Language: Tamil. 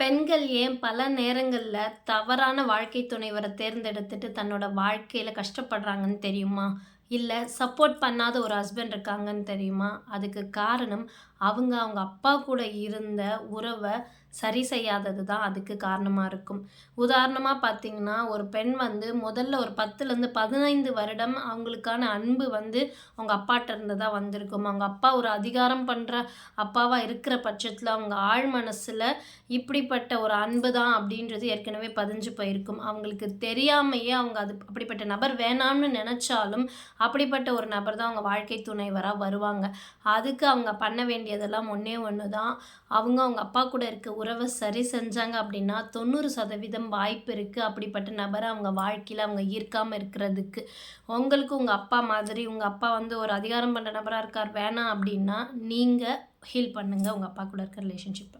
பெண்கள் ஏன் பல நேரங்கள்ல தவறான வாழ்க்கை துணைவர தேர்ந்தெடுத்துட்டு தன்னோட வாழ்க்கையில கஷ்டப்படுறாங்கன்னு தெரியுமா? இல்ல சப்போர்ட் பண்ணாத ஒரு ஹஸ்பண்ட் இருக்காங்கன்னு தெரியுமா? அதுக்கு காரணம் அவங்க அப்பா கூட இருந்த உறவ சரி செய்யாதது தான் அதுக்கு காரணமா இருக்கும். உதாரணமா பார்த்தீங்கன்னா, ஒரு பெண் வந்து முதல்ல ஒரு 10லருந்து 15 வருடம் அவங்களுக்கான அன்பு வந்து அவங்க அப்பாட்ட இருந்து தான் வந்திருக்கும். அவங்க அப்பா ஒரு அதிகாரம் பண்ற அப்பாவா இருக்கிற பட்சத்தில அவங்க ஆழ் மனசுல இப்படிப்பட்ட ஒரு அன்பு தான் அப்படின்றது ஏற்கனவே பதிஞ்சு போயிருக்கும். அவங்களுக்கு தெரியாமயே அவங்க அப்படிப்பட்ட நபர் வேணாம்னு நெனச்சாலும், அப்படிப்பட்ட ஒரு நபர் தான் அவங்க வாழ்க்கை துணைவரா வருவாங்க. அதுக்கு அவங்க பண்ண வேண்டியதெல்லாம் ஒண்ணே ஒண்ணு தான். அவங்க அப்பா கூட இருக்க உறவ சரி செஞ்சாங்க அப்படின்னா, 90% வாய்ப்பு இருக்கு. அப்படிப்பட்ட நபர அவங்க வாழ்க்கையில அவங்க ஈர்க்காம இருக்கிறதுக்கு. உங்களுக்கு உங்க அப்பா மாதிரி, உங்க அப்பா வந்து ஒரு அதிகாரம் பண்ற நபரா இருக்கார், வேணாம் அப்படின்னா, நீங்க ஹீல் பண்ணுங்க உங்க அப்பா கூட இருக்க ரிலேஷன்ஷிப்ப.